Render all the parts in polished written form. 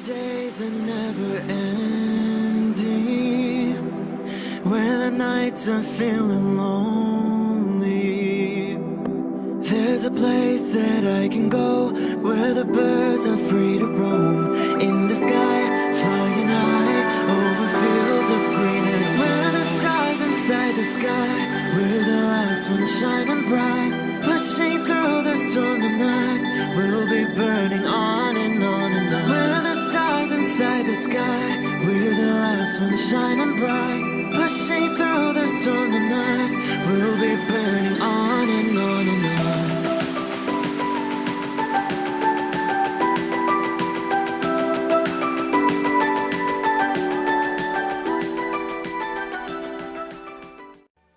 days are never ending, when the nights are feeling lonely, there's a place that I can go, where the birds are free to roam, in the sky, flying high, over fields of green, and where the stars inside the sky, we're the last ones shining bright, pushing through the storm tonight, we'll be burning on and on and on. We're the stars inside the sky, we're the last ones shining bright, pushing through the storm tonight, we'll be burning on and on and on.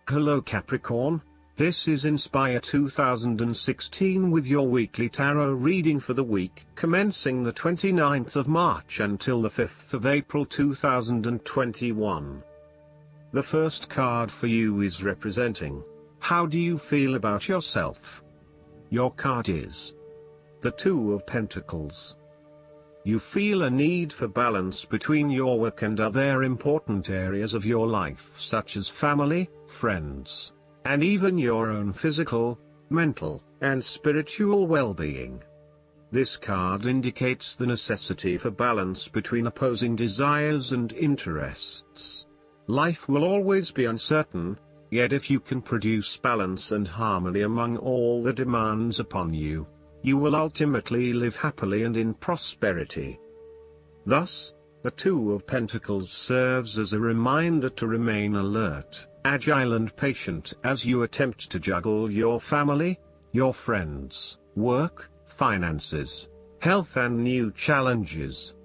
Hello Capricorn, this is Inspire 2016 with your weekly tarot reading for the week commencing the 29th of March until the 5th of April 2021. The first card for you is representing, how do you feel about yourself? Your card is the Two of Pentacles. You feel a need for balance between your work and other important areas of your life such as family, friends, and even your own physical, mental, and spiritual well-being. This card indicates the necessity for balance between opposing desires and interests. Life will always be uncertain, yet if you can produce balance and harmony among all the demands upon you, you will ultimately live happily and in prosperity. Thus, the Two of Pentacles serves as a reminder to remain alert, agile and patient as you attempt to juggle your family, your friends, work, finances, health and new challenges.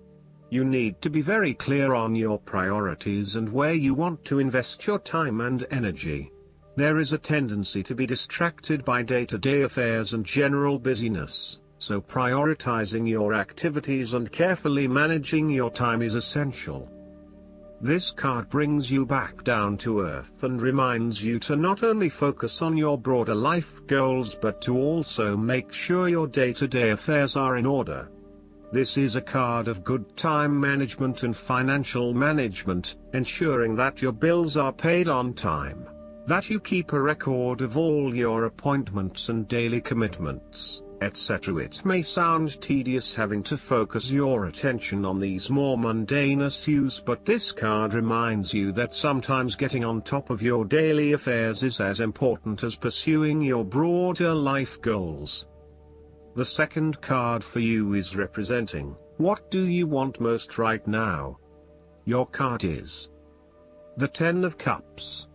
You need to be very clear on your priorities and where you want to invest your time and energy. There is a tendency to be distracted by day-to-day affairs and general busyness, so prioritizing your activities and carefully managing your time is essential. This card brings you back down to earth and reminds you to not only focus on your broader life goals but to also make sure your day-to-day affairs are in order. This is a card of good time management and financial management, ensuring that your bills are paid on time, that you keep a record of all your appointments and daily commitments, etc. It may sound tedious having to focus your attention on these more mundane issues, but this card reminds you that sometimes getting on top of your daily affairs is as important as pursuing your broader life goals. The second card for you is representing, what do you want most right now? Your card is the Ten of Cups.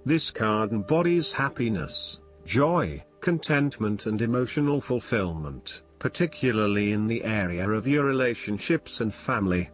This card embodies happiness, joy, contentment and emotional fulfillment, particularly in the area of your relationships and family.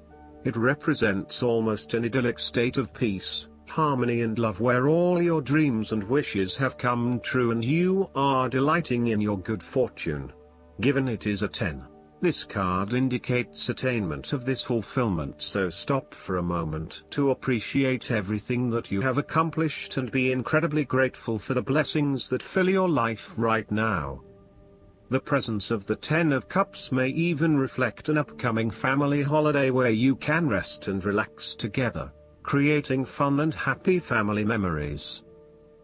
It represents almost an idyllic state of peace, harmony and love where all your dreams and wishes have come true and you are delighting in your good fortune. Given it is a 10, this card indicates attainment of this fulfillment, so stop for a moment to appreciate everything that you have accomplished and be incredibly grateful for the blessings that fill your life right now. The presence of the Ten of Cups may even reflect an upcoming family holiday where you can rest and relax together, creating fun and happy family memories.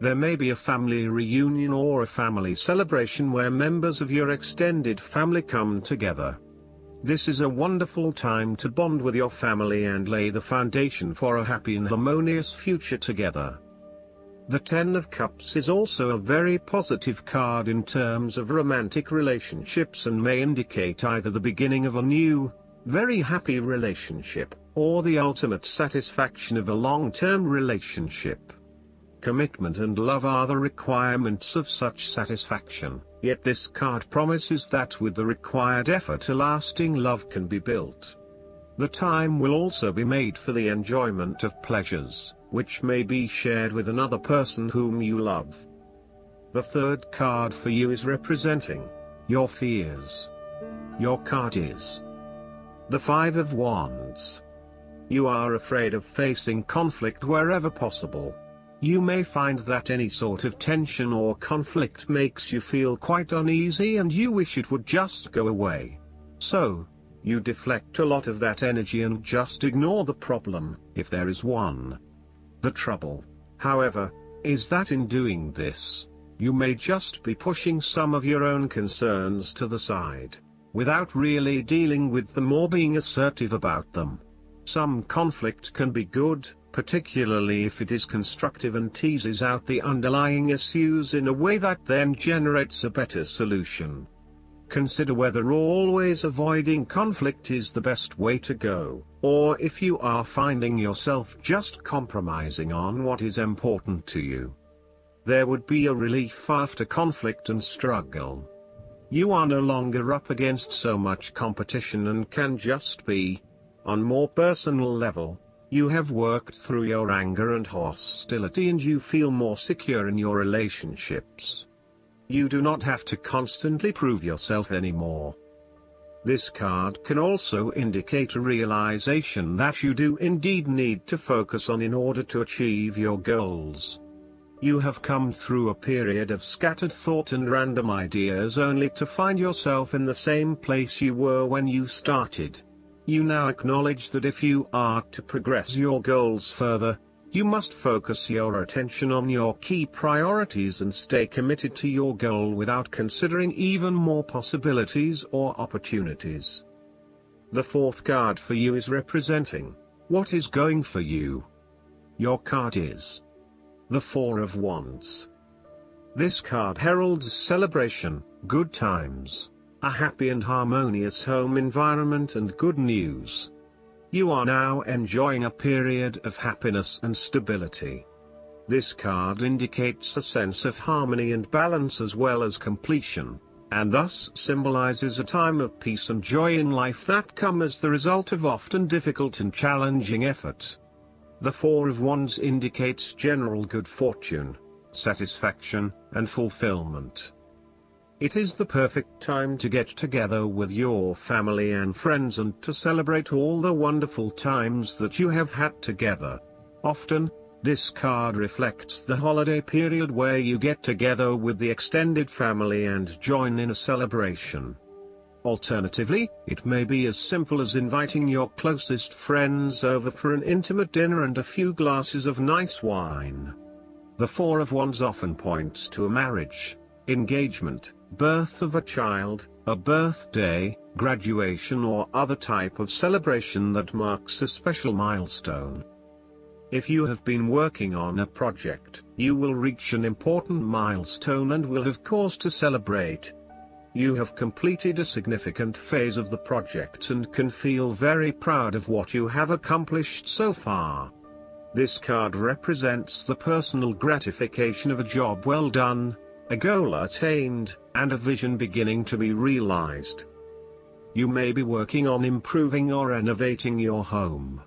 There may be a family reunion or a family celebration where members of your extended family come together. This is a wonderful time to bond with your family and lay the foundation for a happy and harmonious future together. The Ten of Cups is also a very positive card in terms of romantic relationships and may indicate either the beginning of a new, very happy relationship, or the ultimate satisfaction of a long-term relationship. Commitment and love are the requirements of such satisfaction, yet this card promises that with the required effort a lasting love can be built. The time will also be made for the enjoyment of pleasures, which may be shared with another person whom you love. The third card for you is representing your fears. Your card is the Five of Wands. You are afraid of facing conflict wherever possible. You may find that any sort of tension or conflict makes you feel quite uneasy and you wish it would just go away. So, You deflect a lot of that energy and just ignore the problem, if there is one. The trouble, however, is that in doing this, you may just be pushing some of your own concerns to the side, without really dealing with them or being assertive about them. Some conflict can be good, particularly if it is constructive and teases out the underlying issues in a way that then generates a better solution. Consider whether always avoiding conflict is the best way to go, or if you are finding yourself just compromising on what is important to you. There would be a relief after conflict and struggle. You are no longer up against so much competition and can just be. On more personal level, you have worked through your anger and hostility and you feel more secure in your relationships. You do not have to constantly prove yourself anymore. This card can also indicate a realization that you do indeed need to focus on in order to achieve your goals. You have come through a period of scattered thought and random ideas only to find yourself in the same place you were when you started. You now acknowledge that if you are to progress your goals further, you must focus your attention on your key priorities and stay committed to your goal without considering even more possibilities or opportunities. The fourth card for you is representing what is going for you. Your card is the Four of Wands. This card heralds celebration, good times, a happy and harmonious home environment and good news. You are now enjoying a period of happiness and stability. This card indicates a sense of harmony and balance as well as completion, and thus symbolizes a time of peace and joy in life that come as the result of often difficult and challenging effort. The Four of Wands indicates general good fortune, satisfaction, and fulfillment. It is the perfect time to get together with your family and friends and to celebrate all the wonderful times that you have had together. Often, this card reflects the holiday period where you get together with the extended family and join in a celebration. Alternatively, it may be as simple as inviting your closest friends over for an intimate dinner and a few glasses of nice wine. The Four of Wands often points to a marriage, engagement, birth of a child, a birthday, graduation or other type of celebration that marks a special milestone. If you have been working on a project, you will reach an important milestone and will have cause to celebrate. You have completed a significant phase of the project and can feel very proud of what you have accomplished so far. This card represents the personal gratification of a job well done, a goal attained, and a vision beginning to be realized. You may be working on improving or renovating your home.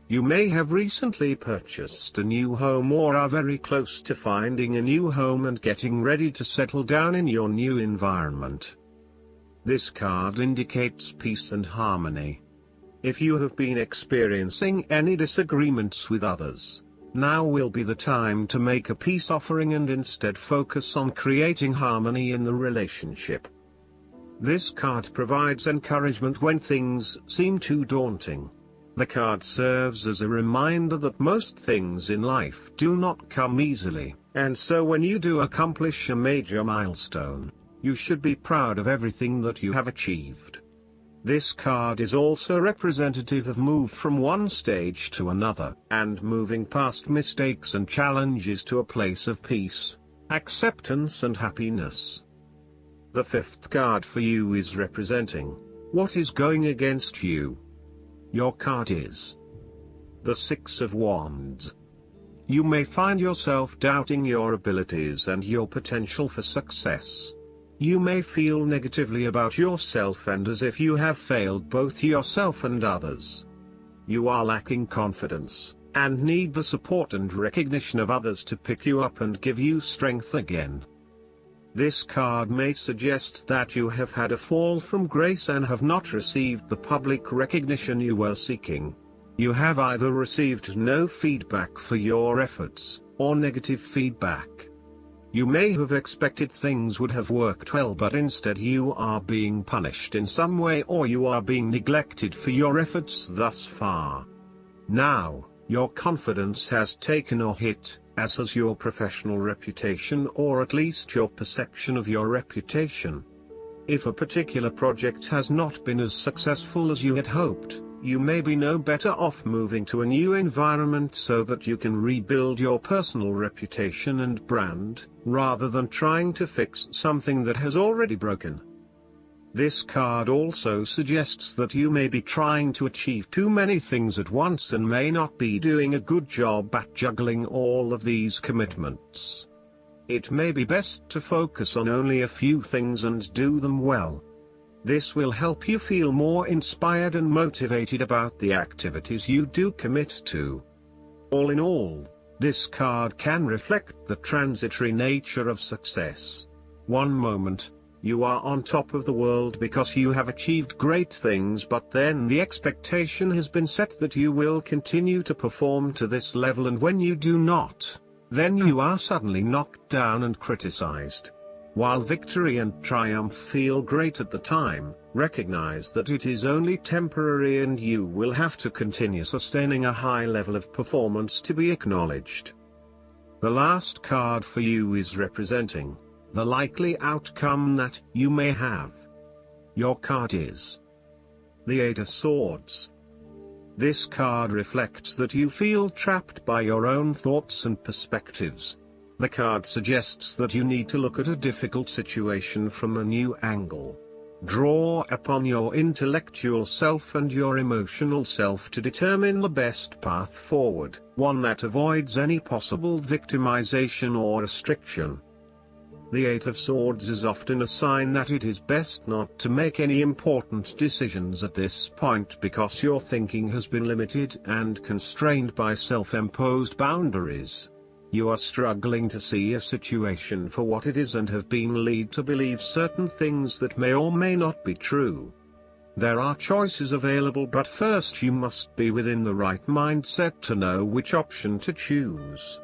You may have recently purchased a new home or are very close to finding a new home and getting ready to settle down in your new environment. This card indicates peace and harmony. If you have been experiencing any disagreements with others, now will be the time to make a peace offering and instead focus on creating harmony in the relationship. This card provides encouragement when things seem too daunting. The card serves as a reminder that most things in life do not come easily, and so when you do accomplish a major milestone, you should be proud of everything that you have achieved. This card is also representative of move from one stage to another, and moving past mistakes and challenges to a place of peace, acceptance and happiness. The fifth card for you is representing what is going against you. Your card is the Six of Wands. You may find yourself doubting your abilities and your potential for success. You may feel negatively about yourself and as if you have failed both yourself and others. You are lacking confidence, and need the support and recognition of others to pick you up and give you strength again. This card may suggest that you have had a fall from grace and have not received the public recognition you were seeking. You have either received no feedback for your efforts, or negative feedback. You may have expected things would have worked well, but instead you are being punished in some way, or you are being neglected for your efforts thus far. Now, your confidence has taken a hit, as has your professional reputation, or at least your perception of your reputation. If a particular project has not been as successful as you had hoped, you may be no better off moving to a new environment so that you can rebuild your personal reputation and brand, rather than trying to fix something that has already broken. This card also suggests that you may be trying to achieve too many things at once and may not be doing a good job at juggling all of these commitments. It may be best to focus on only a few things and do them well. This will help you feel more inspired and motivated about the activities you do commit to. All in all, this card can reflect the transitory nature of success. One moment, you are on top of the world because you have achieved great things, but then the expectation has been set that you will continue to perform to this level, and when you do not, then you are suddenly knocked down and criticized. While victory and triumph feel great at the time, recognize that it is only temporary and you will have to continue sustaining a high level of performance to be acknowledged. The last card for you is representing the likely outcome that you may have. Your card is the Eight of Swords. This card reflects that you feel trapped by your own thoughts and perspectives. The card suggests that you need to look at a difficult situation from a new angle. Draw upon your intellectual self and your emotional self to determine the best path forward, one that avoids any possible victimization or restriction. The Eight of Swords is often a sign that it is best not to make any important decisions at this point because your thinking has been limited and constrained by self-imposed boundaries. You are struggling to see a situation for what it is and have been led to believe certain things that may or may not be true. There are choices available, but first you must be within the right mindset to know which option to choose.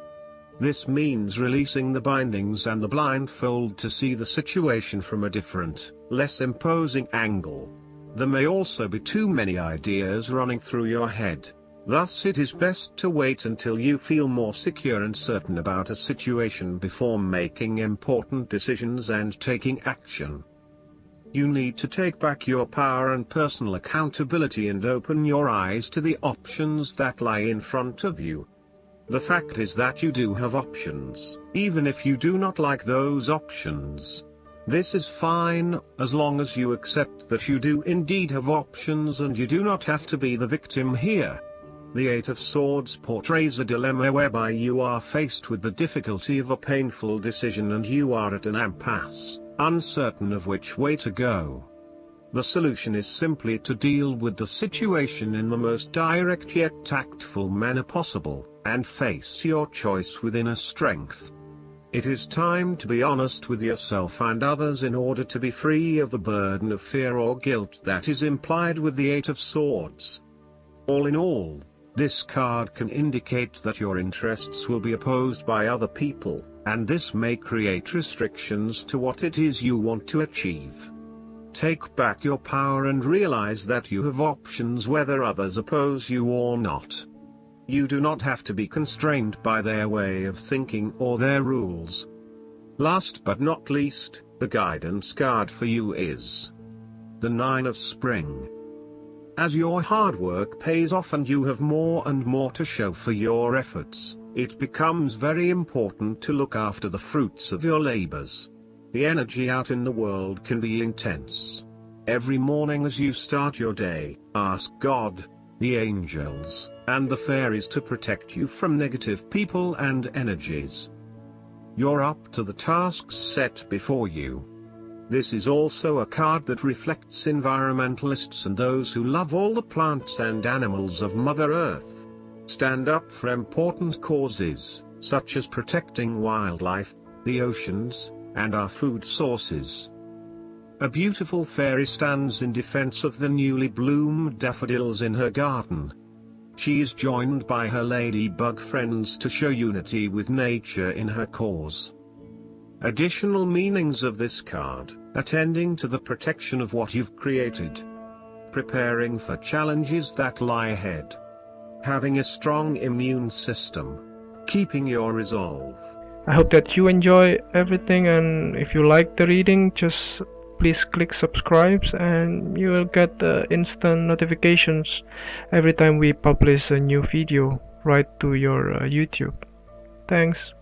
This means releasing the bindings and the blindfold to see the situation from a different, less imposing angle. There may also be too many ideas running through your head. Thus it is best to wait until you feel more secure and certain about a situation before making important decisions and taking action. You need to take back your power and personal accountability and open your eyes to the options that lie in front of you. The fact is that you do have options, even if you do not like those options. This is fine, as long as you accept that you do indeed have options and you do not have to be the victim here. The Eight of Swords portrays a dilemma whereby you are faced with the difficulty of a painful decision and you are at an impasse, uncertain of which way to go. The solution is simply to deal with the situation in the most direct yet tactful manner possible, and face your choice with inner strength. It is time to be honest with yourself and others in order to be free of the burden of fear or guilt that is implied with the Eight of Swords. All in all, this card can indicate that your interests will be opposed by other people, and this may create restrictions to what it is you want to achieve. Take back your power and realize that you have options whether others oppose you or not. You do not have to be constrained by their way of thinking or their rules. Last but not least, the guidance card for you is the Nine of Spring. As your hard work pays off and you have more and more to show for your efforts, it becomes very important to look after the fruits of your labors. The energy out in the world can be intense. Every morning as you start your day, ask God, the angels, and the fairies to protect you from negative people and energies. You're up to the tasks set before you. This is also a card that reflects environmentalists and those who love all the plants and animals of Mother Earth. Stand up for important causes, such as protecting wildlife, the oceans, and our food sources. A beautiful fairy stands in defense of the newly bloomed daffodils in her garden. She is joined by her ladybug friends to show unity with nature in her cause. Additional meanings of this card: attending to the protection of what you've created, preparing for challenges that lie ahead, having a strong immune system, keeping your resolve. I hope that you enjoy everything, and if you like the reading, just please click subscribe and you will get instant notifications every time we publish a new video right to your YouTube. Thanks.